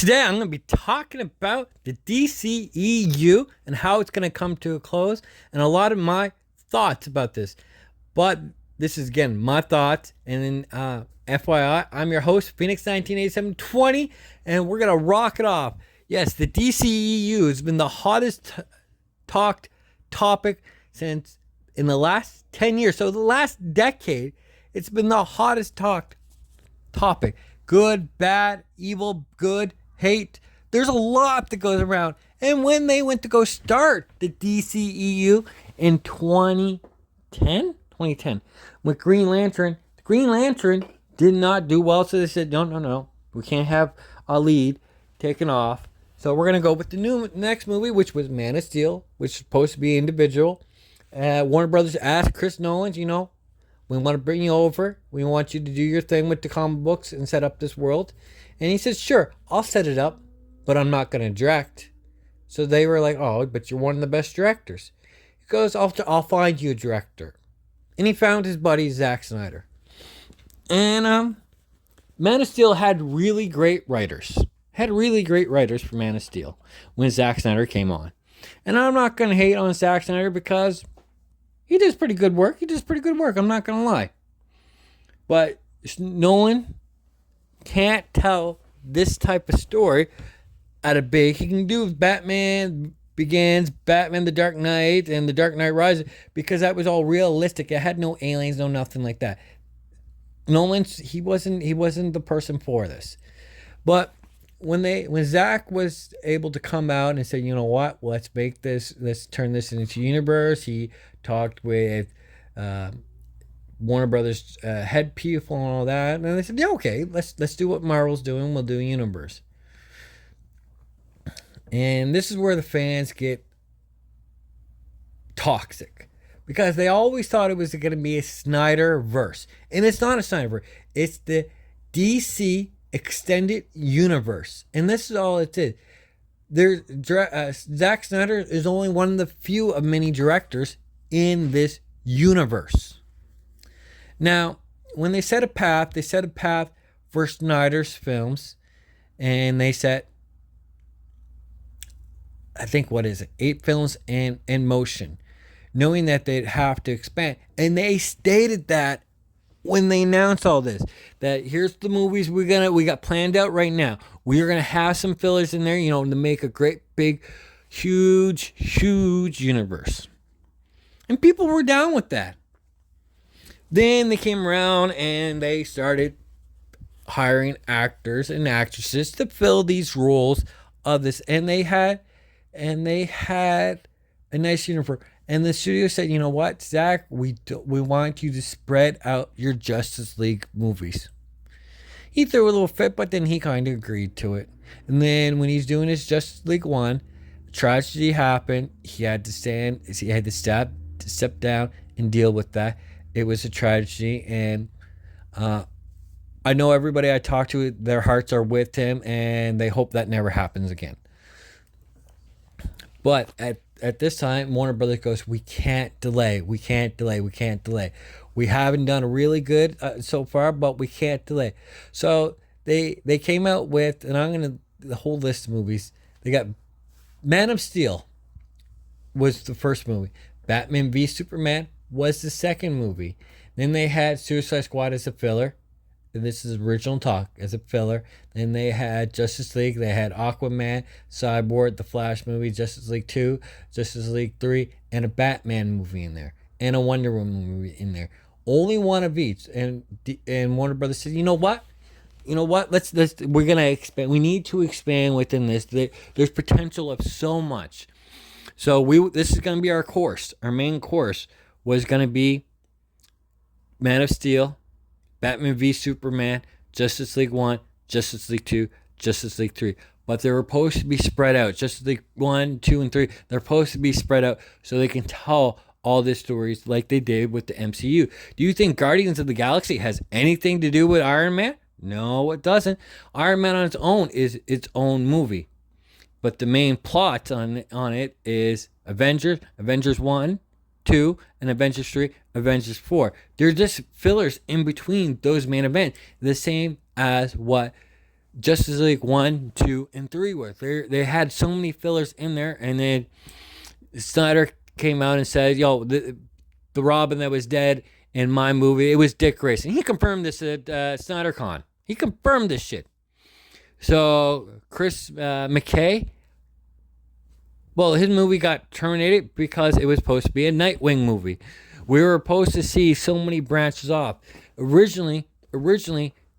Today I'm going to be talking about the DCEU and how it's going to come to a close and a lot of my thoughts about this. But this is, again, my thoughts. And then FYI, I'm your host, Phoenix 198720, and we're going to rock it off. Yes, the DCEU has been the hottest talked topic since in the last 10 years. So the last decade, it's been the hottest talked topic. Good, bad, evil, good, hate. There's a lot that goes around. And when they went to go start the DCEU in 2010 with Green Lantern, the Green Lantern did not do well. So they said, no, we can't have a lead taken off. So we're going to go with the next movie, which was Man of Steel, which is supposed to be individual. Warner Brothers asked Chris Nolan, we want to bring you over. We want you to do your thing with the comic books and set up this world. And he says, sure, I'll set it up, but I'm not going to direct. So they were like, oh, but you're one of the best directors. He goes, I'll find you a director. And he found his buddy, Zack Snyder. And Man of Steel had really great writers. For Man of Steel when Zack Snyder came on. And I'm not going to hate on Zack Snyder because he does pretty good work. I'm not going to lie. But Nolan can't tell this type of story at a big. He can do Batman Begins, Batman The Dark Knight, and The Dark Knight Rises because that was all realistic. It had no aliens, no nothing like that. Nolan, he wasn't the person for this. But when Zack was able to come out and say, you know what, let's turn this into a universe. He talked with Warner Brothers head people and all that, and they said, yeah, okay, let's do what Marvel's doing. We'll do a universe. And this is where the fans get toxic because they always thought it was going to be a Snyderverse, and it's not a Snyderverse. It's the DC Extended Universe, and this is all it is. Zack Snyder is only one of the few of many directors in this universe. Now, when they set a path for Snyder's films, and they set, I think, 8 films in motion, knowing that they'd have to expand, and they stated that when they announced all this, that here's the movies we got planned out right now. We are gonna have some fillers in there, to make a great big, huge universe. And people were down with that. Then they came around and they started hiring actors and actresses to fill these roles of this, and they had a nice universe. And the studio said, you know what, Zack, we want you to spread out your Justice League movies. He threw a little fit, but then he kind of agreed to it. And then when he's doing his Justice League 1, tragedy happened. He had to step down and deal with that. It was a tragedy, and I know everybody I talk to, their hearts are with him, and they hope that never happens again. But at this time, Warner Brothers goes, we can't delay. We haven't done really good so far, but we can't delay. So they came out with, and I'm going to, the whole list of movies. They got Man of Steel was the first movie. Batman v Superman was the second movie. Then they had Suicide Squad as a filler. And this is original talk as a filler. Then they had Justice League. They had Aquaman, Cyborg, the Flash movie, Justice League 2, Justice League 3, and a Batman movie in there, and a Wonder Woman movie in there. Only one of each. And Warner Brothers said, you know what? We're gonna expand. We need to expand within this. There's potential of so much. So this is gonna be our course. Our main course was gonna be Man of Steel, Batman v Superman, Justice League 1, Justice League 2, Justice League 3. But they were supposed to be spread out. Justice League 1, 2, and 3. They're supposed to be spread out so they can tell all the stories like they did with the MCU. Do you think Guardians of the Galaxy has anything to do with Iron Man? No, it doesn't. Iron Man on its own is its own movie. But the main plot on it is Avengers 1, 2, and Avengers 3, Avengers 4. They're just fillers in between those main events. The same as what Justice League 1, 2, and 3 were. They had so many fillers in there, and then Snyder came out and said, yo, the Robin that was dead in my movie, it was Dick Grayson. He confirmed this at SnyderCon. He confirmed this shit. So Chris McKay, well, his movie got terminated because it was supposed to be a Nightwing movie. We were supposed to see so many branches off. Originally,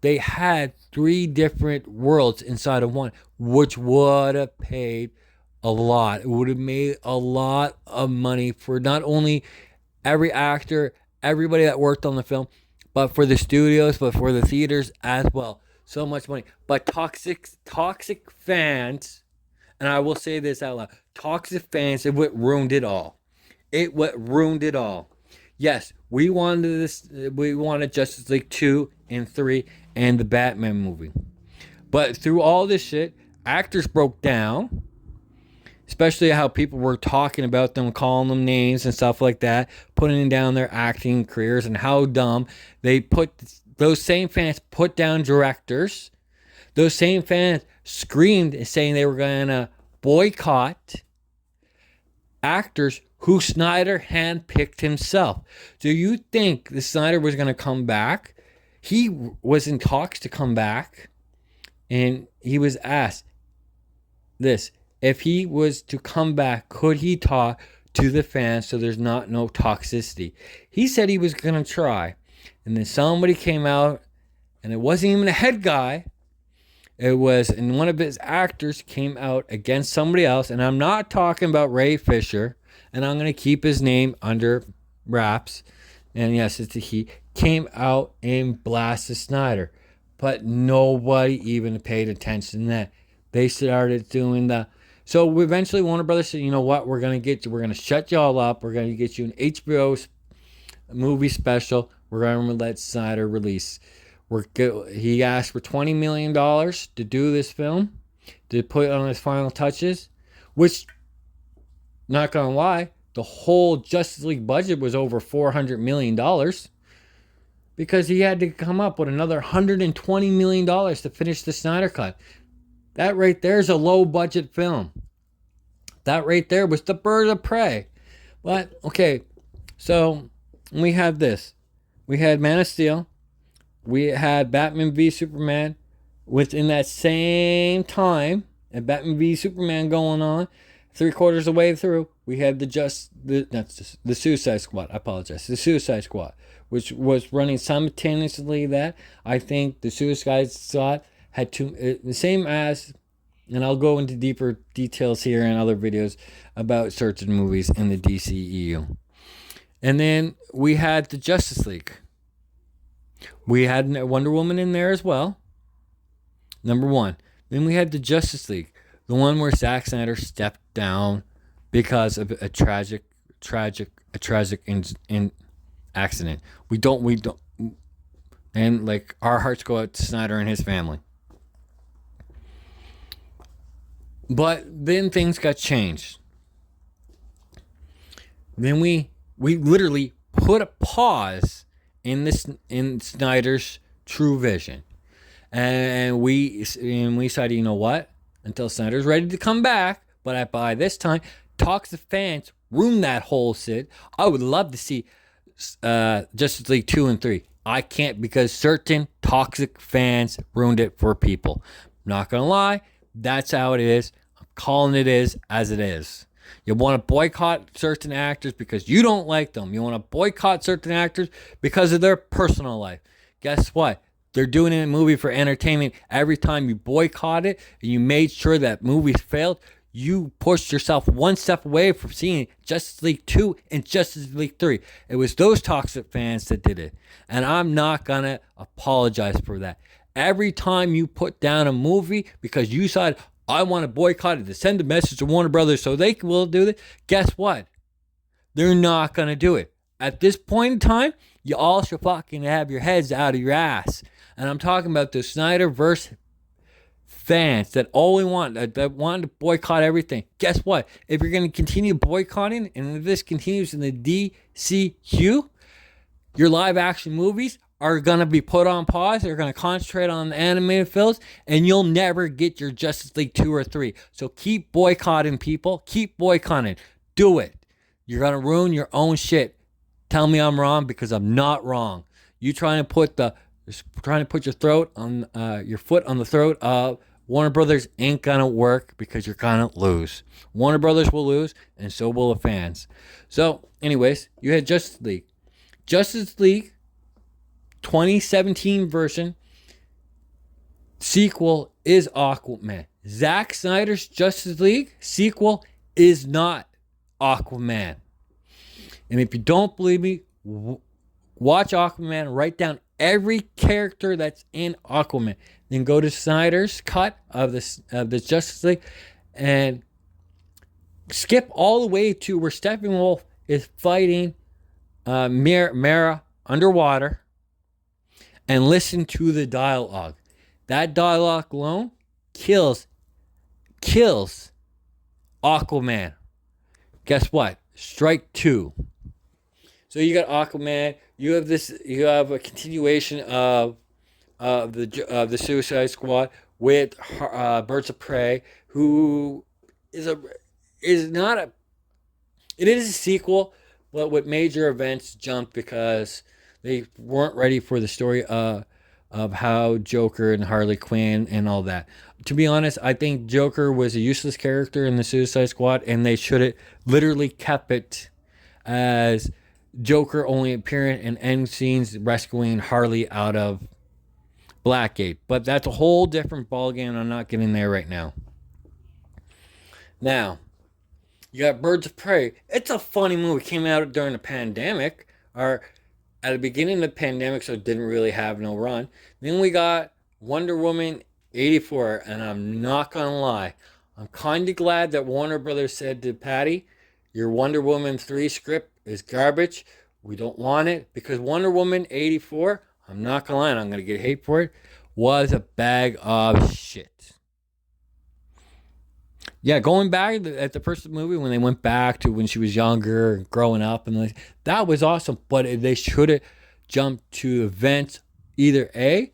they had 3 different worlds inside of one, which would have paid a lot. It would have made a lot of money for not only every actor, everybody that worked on the film, but for the studios, but for the theaters as well. So much money. But toxic fans, and I will say this out loud, toxic fans, it what ruined it all. It what ruined it all. Yes, we wanted this. We wanted Justice League 2 and 3 and the Batman movie. But through all this shit, actors broke down. Especially how people were talking about them, calling them names and stuff like that, putting down their acting careers, and how dumb they put. Those same fans put down directors. Those same fans screamed saying they were going to boycott actors who Snyder handpicked himself. Do you think the Snyder was going to come back? He was in talks to come back, and he was asked this. If he was to come back, could he talk to the fans so there's no toxicity? He said he was going to try. And then somebody came out, and it wasn't even a head guy. It was, and one of his actors came out against somebody else. And I'm not talking about Ray Fisher. And I'm going to keep his name under wraps. And yes, it's a he. Came out and blasted Snyder. But nobody even paid attention to that. They started doing the... So eventually Warner Brothers said, you know what, we're going to shut y'all up. We're going to get you an HBO movie special. We're going to let Snyder release. He asked for $20 million to do this film, to put on his final touches, which, not going to lie, the whole Justice League budget was over $400 million because he had to come up with another $120 million to finish the Snyder Cut. That right there is a low budget film. That right there was the bird of prey. But, okay, so we had this. We had Man of Steel. We had Batman v Superman within that same time. And Batman v Superman going on. 3/4 of the way through, we had the Suicide Squad. I apologize. The Suicide Squad, which was running simultaneously that. I think the Suicide Squad had the same as, and I'll go into deeper details here in other videos about certain movies in the DCEU. And then we had the Justice League. We had Wonder Woman in there as well. Number 1. Then we had the Justice League, the one where Zack Snyder stepped down because of a tragic accident. We don't, and like our hearts go out to Snyder and his family. But then things got changed. Then we literally put a pause in Snyder's true vision, and we said, you know what? Until Snyder's ready to come back, but by this time, toxic fans ruined that whole shit. I would love to see Justice League 2 and 3. I can't because certain toxic fans ruined it for people. Not gonna lie, that's how it is. I'm calling it as it is. You want to boycott certain actors because you don't like them. You want to boycott certain actors because of their personal life. Guess what? They're doing it in a movie for entertainment. Every time you boycott it and you made sure that movie failed, you pushed yourself one step away from seeing Justice League 2 and Justice League 3. It was those toxic fans that did it. And I'm not going to apologize for that. Every time you put down a movie because you said, I want to boycott it to send a message to Warner Brothers so they will do it, guess what? They're not going to do it. At this point in time, you all should fucking have your heads out of your ass. And I'm talking about the Snyderverse fans that only want that want to boycott everything. Guess what? If you're going to continue boycotting, and if this continues in the DCU, your live action movies are going to be put on pause. They're going to concentrate on the animated films, and you'll never get your Justice League 2 or 3. So keep boycotting, people. Keep boycotting. Do it. You're going to ruin your own shit. Tell me I'm wrong, because I'm not wrong. You trying to put your throat on your foot on the throat of Warner Brothers ain't gonna work, because you're gonna lose. Warner Brothers will lose, and so will the fans. So, anyways, you had Justice League. Justice League 2017 version sequel is Aquaman. Zack Snyder's Justice League sequel is not Aquaman. And if you don't believe me, watch Aquaman. Write down every character that's in Aquaman. Then go to Snyder's cut of the Justice League and skip all the way to where Steppenwolf is fighting Mera underwater, and listen to the dialogue. That dialogue alone kills Aquaman. Guess what? Strike 2. So you got Aquaman. You have a continuation of the Suicide Squad with Birds of Prey, who is not a. It is a sequel, but with major events jumped because they weren't ready for the story of how Joker and Harley Quinn and all that. To be honest, I think Joker was a useless character in the Suicide Squad, and they should have literally kept it as Joker only appearing in end scenes rescuing Harley out of Blackgate. But that's a whole different ballgame. I'm not getting there right now. Now, you got Birds of Prey. It's a funny movie. It came out during the pandemic, or at the beginning of the pandemic, so it didn't really have no run. Then we got Wonder Woman 84, and I'm not going to lie. I'm kind of glad that Warner Brothers said to Patty, your Wonder Woman 3 script is garbage. We don't want it, because Wonder Woman 84, I'm not going to lie, and I'm going to get hate for it, was a bag of shit. Yeah, going back at the first movie, when they went back to when she was younger, growing up, and that was awesome. But they should have jumped to events, either A,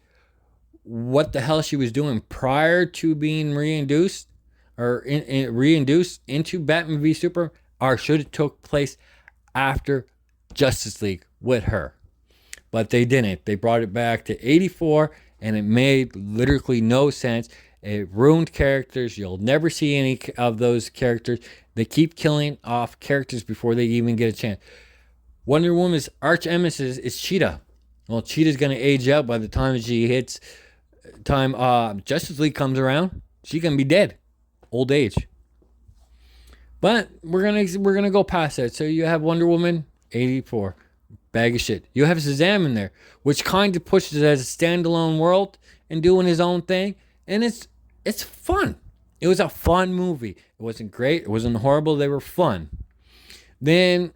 what the hell she was doing prior to being reintroduced, or reintroduced into Batman v Superman, or should have took place after Justice League with her. But they didn't. They brought it back to 84, and it made literally no sense. It ruined characters. You'll never see any of those characters. They keep killing off characters before they even get a chance. Wonder Woman's arch nemesis is Cheetah. Well, Cheetah's going to age out by the time she hits Justice League comes around. She's going to be dead. Old age. But we're gonna go past that. So you have Wonder Woman 84. Bag of shit. You have Shazam in there, which kind of pushes it as a standalone world and doing his own thing. And it's fun. It was a fun movie. It wasn't great. It wasn't horrible. They were fun. Then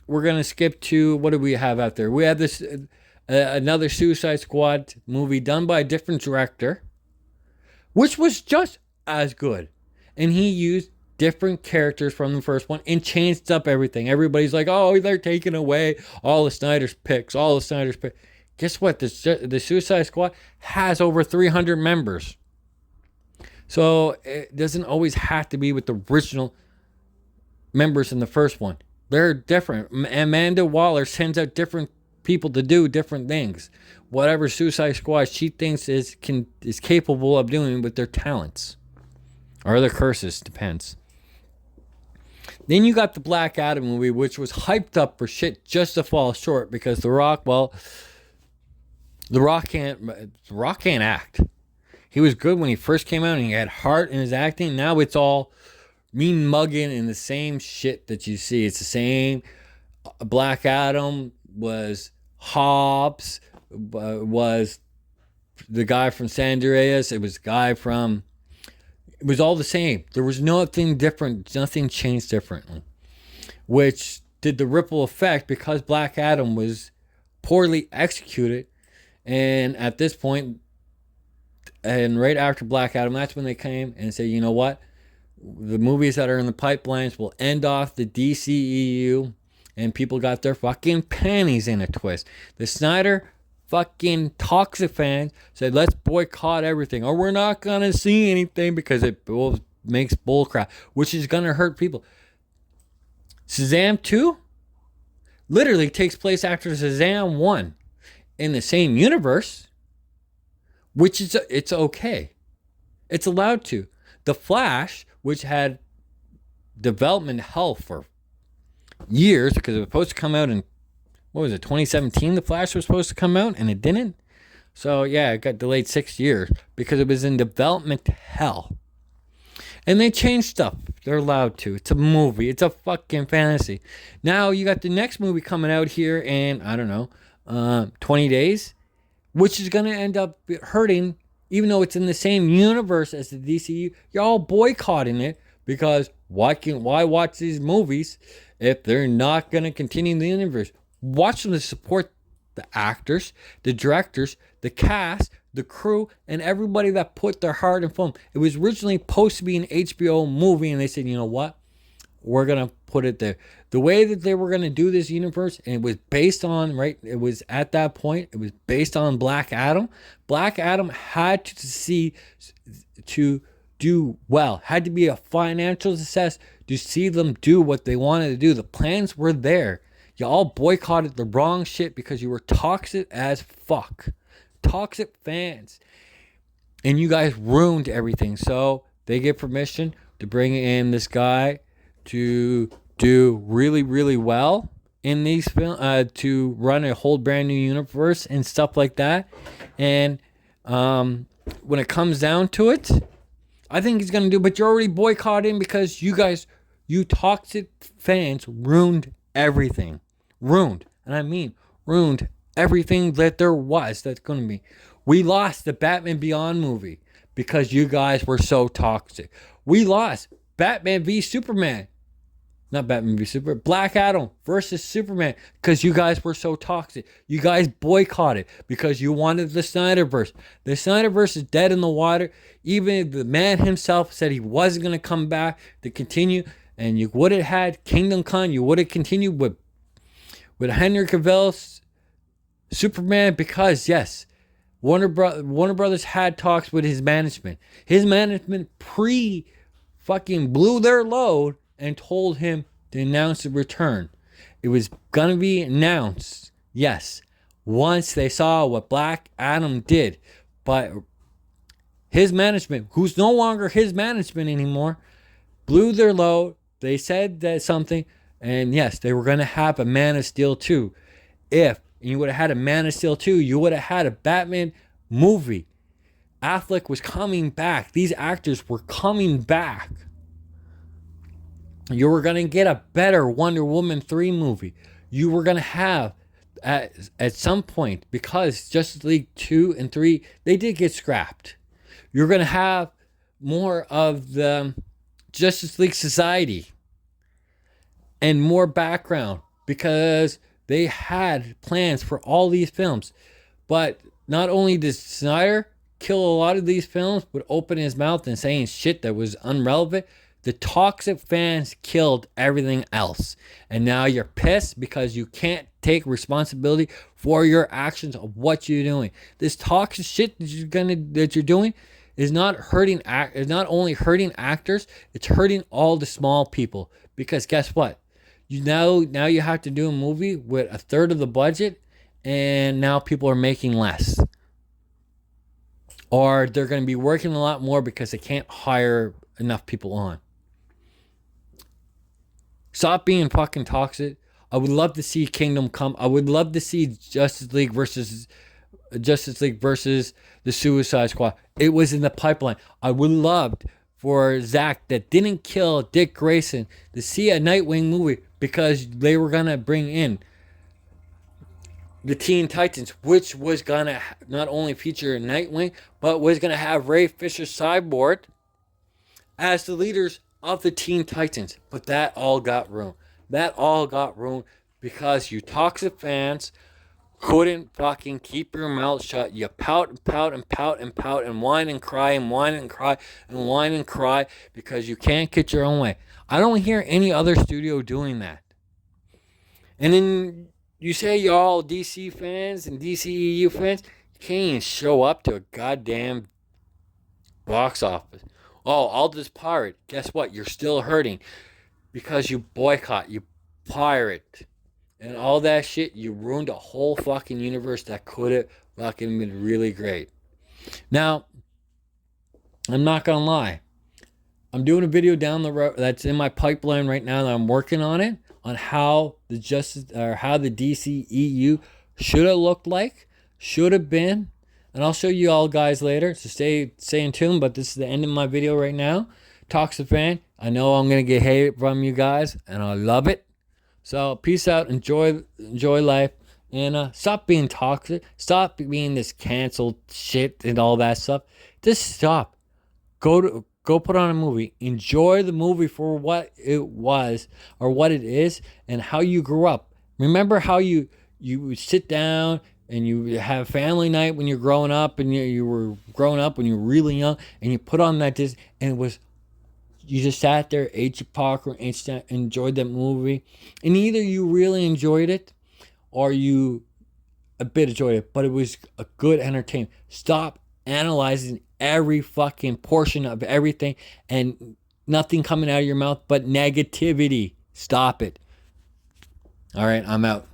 we're going to skip to, what do we have out there? We have this another Suicide Squad movie done by a different director, which was just as good. And he used different characters from the first one and changed up everything. Everybody's like, oh, they're taking away all the Snyder's picks. Guess what? The Suicide Squad has over 300 members. So it doesn't always have to be with the original members in the first one. They're different. Amanda Waller sends out different people to do different things. Whatever Suicide Squad she thinks is capable of doing with their talents. Or their curses, depends. Then you got the Black Adam movie, which was hyped up for shit just to fall short because The Rock can't act. He was good when he first came out and he had heart in his acting. Now it's all mean mugging and the same shit that you see. It's the same. Black Adam was Hobbs, was the guy from San Andreas. It was the guy from... It was all the same. There was nothing different. Nothing changed differently. Which did the ripple effect because Black Adam was poorly executed. And at this point, and right after Black Adam, that's when they came and said, you know what? The movies that are in the pipelines will end off the DCEU. And people got their fucking panties in a twist. The Snyder fucking toxic fans said, let's boycott everything, or we're not gonna see anything because it makes bullcrap, which is gonna hurt people. Shazam 2 literally takes place after Shazam 1 in the same universe, which is, it's okay. It's allowed to. The Flash, which had development hell for years because it was supposed to come out in, what was it, 2017? The Flash was supposed to come out and it didn't. So yeah, it got delayed 6 years because it was in development hell. And they changed stuff. They're allowed to. It's a movie. It's a fucking fantasy. Now you got the next movie coming out here in, I don't know, 20 days, which is going to end up hurting, even though it's in the same universe as the DCU. You're all boycotting it because why watch these movies if they're not going to continue the universe? Watch them to support the actors, the directors, the cast, the crew, and everybody that put their heart in film. It was originally supposed to be an HBO movie, and they said, you know what? We're going to put it there. The way that they were going to do this universe, and it was based on, right, it was at that point, it was based on Black Adam. Black Adam had to do well, had to be a financial success to see them do what they wanted to do. The plans were there. You all boycotted the wrong shit because you were toxic as fuck. Toxic fans. And you guys ruined everything. So they get permission to bring in this guy to do really, really well in these films, to run a whole brand new universe and stuff like that. And when it comes down to it, I think he's going to do, but you're already boycotting because you toxic fans ruined everything. Ruined. And I mean, ruined everything that there was that's going to be. We lost the Batman Beyond movie because you guys were so toxic. We lost Batman v Superman. Not Batman v Superman. Black Adam versus Superman because you guys were so toxic. You guys boycotted because you wanted the Snyderverse. The Snyderverse is dead in the water. Even the man himself said he wasn't going to come back to continue. And you would have had Kingdom Come. You would have continued with Henry Cavill's Superman because, yes, Warner Brothers had talks with his management. His management fucking blew their load and told him to announce the return. It was going to be announced, yes, once they saw what Black Adam did. But his management, who's no longer his management anymore, blew their load. They said that something, and yes, they were going to have a Man of Steel 2. If you would have had a Man of Steel 2, you would have had a Batman movie. Affleck was coming back. These actors were coming back. You were going to get a better Wonder Woman 3 movie. You were going to have, at some point, because Justice League 2 and 3, they did get scrapped. You're going to have more of the Justice League Society and more background because they had plans for all these films. But not only did Snyder kill a lot of these films, but open his mouth and saying shit that was irrelevant, the toxic fans killed everything else. And now you're pissed because you can't take responsibility for your actions of what you're doing. This toxic shit that you're doing is not only hurting actors, it's hurting all the small people. Because guess what? Now you have to do a movie with a third of the budget, and now people are making less. Or they're going to be working a lot more because they can't hire enough people on. Stop being fucking toxic. I would love to see Kingdom Come. I would love to see Justice League versus the Suicide Squad. It was in the pipeline. I would love for Zack, that didn't kill Dick Grayson, to see a Nightwing movie because they were going to bring in the Teen Titans, which was going to not only feature Nightwing, but was going to have Ray Fisher Cyborg as the leaders of the Teen Titans. But that all got ruined. That all got ruined because you toxic fans couldn't fucking keep your mouth shut. You pout and pout and pout and pout and whine and cry and whine and cry and whine and cry because you can't get your own way. I don't hear any other studio doing that. And then You say you're all DC fans and DCEU fans, you can't even show up to a goddamn box office. Oh, all this pirate. Guess what? You're still hurting because you boycott, you pirate, and all that shit. You ruined a whole fucking universe that could have fucking been really great. Now, I'm not gonna lie. I'm doing a video down the road that's in my pipeline right now that I'm working on it on how the DCEU should have looked like, should have been, and I'll show you all guys later. So stay in tune. But this is the end of my video right now. Toxic fan. I know I'm gonna get hate from you guys, and I love it. So peace out. Enjoy life, and stop being toxic. Stop being this canceled shit and all that stuff. Just stop. Go put on a movie. Enjoy the movie for what it was or what it is and how you grew up. Remember how you would sit down and you have family night when you're growing up, and you were growing up when you were really young, and you put on that Disney, and it was, you just sat there, ate your popcorn, enjoyed that movie, and either you really enjoyed it or you a bit enjoyed it, but it was a good entertainment. Stop analyzing every fucking portion of everything and nothing coming out of your mouth but negativity. Stop it. All right, I'm out.